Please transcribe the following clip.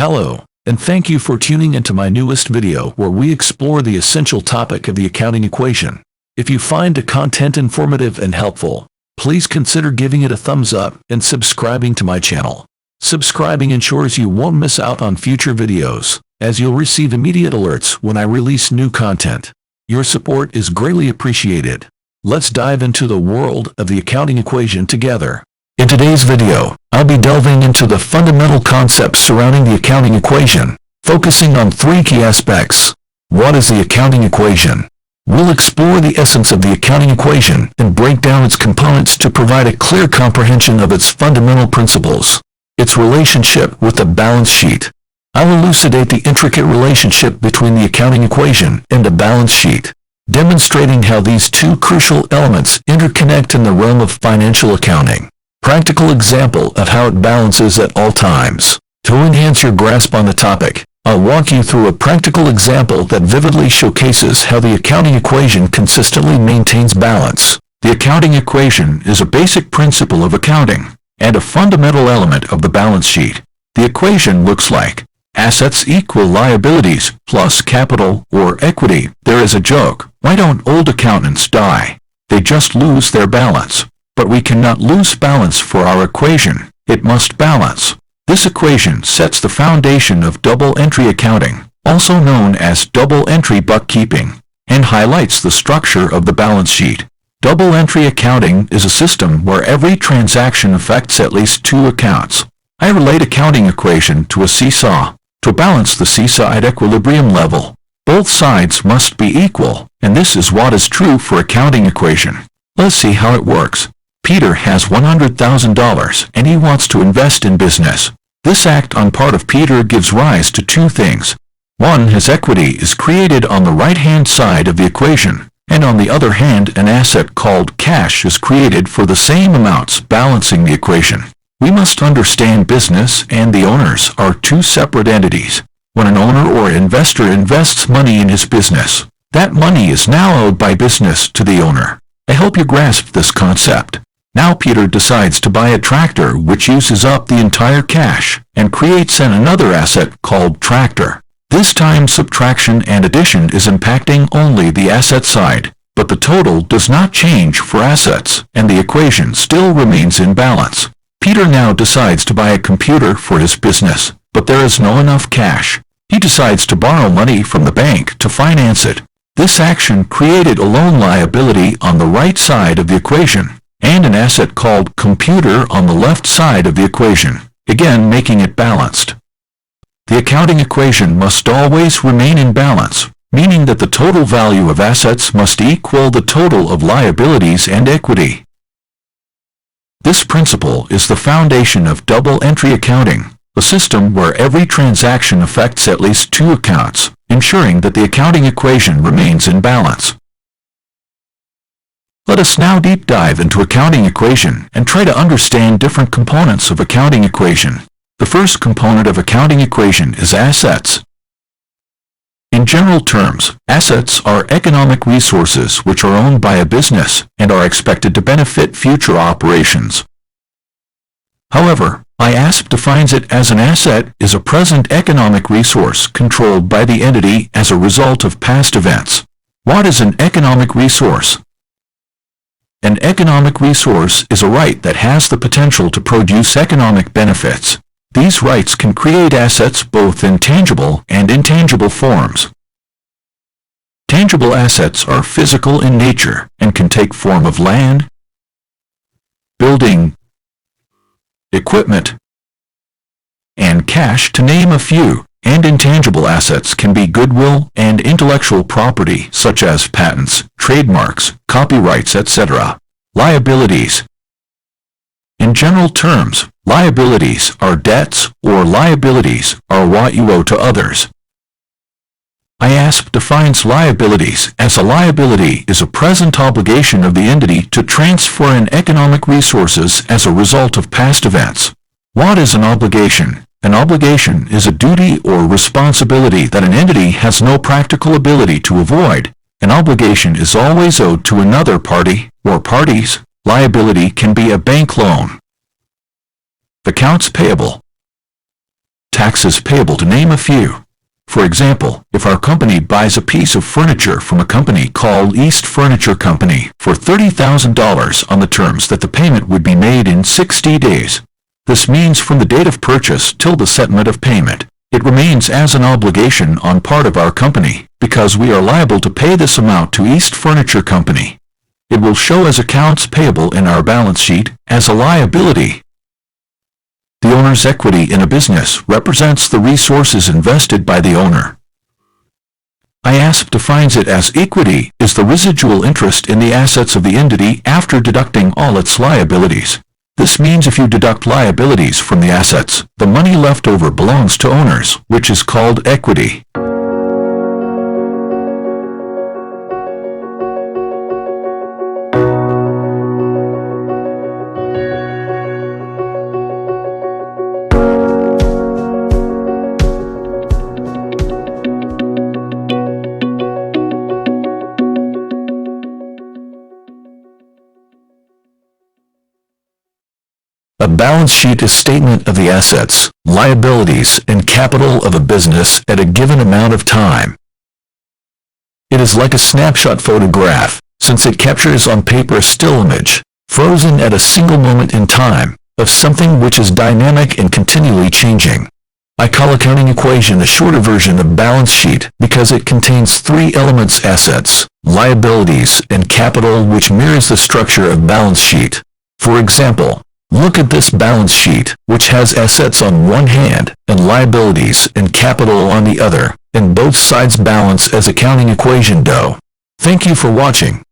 Hello, and thank you for tuning into my newest video where we explore the essential topic of the accounting equation. If you find the content informative and helpful, please consider giving it a thumbs up and subscribing to my channel. Subscribing ensures you won't miss out on future videos, as you'll receive immediate alerts when I release new content. Your support is greatly appreciated. Let's dive into the world of the accounting equation together. In today's video, I'll be delving into the fundamental concepts surrounding the accounting equation, focusing on three key aspects. What is the accounting equation? We'll explore the essence of the accounting equation and break down its components to provide a clear comprehension of its fundamental principles. Its relationship with the balance sheet. I'll elucidate the intricate relationship between the accounting equation and the balance sheet, demonstrating how these two crucial elements interconnect in the realm of financial accounting. Practical example of how it balances at all times. To enhance your grasp on the topic, I'll walk you through a practical example that vividly showcases how the accounting equation consistently maintains balance. The accounting equation is a basic principle of accounting and a fundamental element of the balance sheet. The equation looks like assets equal liabilities plus capital or equity. There is a joke. Why don't old accountants die? They just lose their balance. But we cannot lose balance for our equation. It must balance. This equation sets the foundation of double-entry accounting, also known as double-entry bookkeeping, and highlights the structure of the balance sheet. Double-entry accounting is a system where every transaction affects at least two accounts. I relate accounting equation to a seesaw. To balance the seesaw at equilibrium level, both sides must be equal, and this is what is true for accounting equation. Let's see how it works. Peter has $100,000 and he wants to invest in business. This act on part of Peter gives rise to two things. One, his equity is created on the right-hand side of the equation, and on the other hand, an asset called cash is created for the same amounts, balancing the equation. We must understand business and the owners are two separate entities. When an owner or investor invests money in his business, that money is now owed by business to the owner. I hope you grasped this concept. Now Peter decides to buy a tractor which uses up the entire cash and creates another asset called tractor. This time subtraction and addition is impacting only the asset side, but the total does not change for assets and the equation still remains in balance. Peter now decides to buy a computer for his business, but there is no enough cash. He decides to borrow money from the bank to finance it. This action created a loan liability on the right side of the equation, and an asset called computer on the left side of the equation, again making it balanced. The accounting equation must always remain in balance, meaning that the total value of assets must equal the total of liabilities and equity. This principle is the foundation of double-entry accounting, a system where every transaction affects at least two accounts, ensuring that the accounting equation remains in balance. Let us now deep dive into accounting equation and try to understand different components of accounting equation. The first component of accounting equation is assets. In general terms, assets are economic resources which are owned by a business and are expected to benefit future operations. However, IASP defines it as an asset is a present economic resource controlled by the entity as a result of past events. What is an economic resource? An economic resource is a right that has the potential to produce economic benefits. These rights can create assets both in tangible and intangible forms. Tangible assets are physical in nature and can take form of land, building, equipment, and cash, to name a few, and intangible assets can be goodwill and intellectual property such as patents, trademarks, copyrights, etc. Liabilities. In general terms, liabilities are debts or liabilities are what you owe to others. IASP defines liabilities as a liability is a present obligation of the entity to transfer in economic resources as a result of past events. What is an obligation? An obligation is a duty or responsibility that an entity has no practical ability to avoid. An obligation is always owed to another party or parties. Liability can be a bank loan. Accounts payable. taxes payable, to name a few. For example, if our company buys a piece of furniture from a company called East Furniture Company for $30,000 on the terms that the payment would be made in 60 days. This means from the date of purchase till the settlement of payment, it remains as an obligation on part of our company, because we are liable to pay this amount to East Furniture Company. It will show as accounts payable in our balance sheet as a liability. The owner's equity in a business represents the resources invested by the owner. IASP defines it as equity is the residual interest in the assets of the entity after deducting all its liabilities. This means if you deduct liabilities from the assets, the money left over belongs to owners, which is called equity. A balance sheet is a statement of the assets, liabilities, and capital of a business at a given amount of time. It is like a snapshot photograph, since it captures on paper a still image, frozen at a single moment in time, of something which is dynamic and continually changing. I call accounting equation a shorter version of balance sheet because it contains three elements: assets, liabilities, and capital, which mirrors the structure of balance sheet. For example, look at this balance sheet, which has assets on one hand and liabilities and capital on the other, and both sides balance as accounting equation do. Thank you for watching.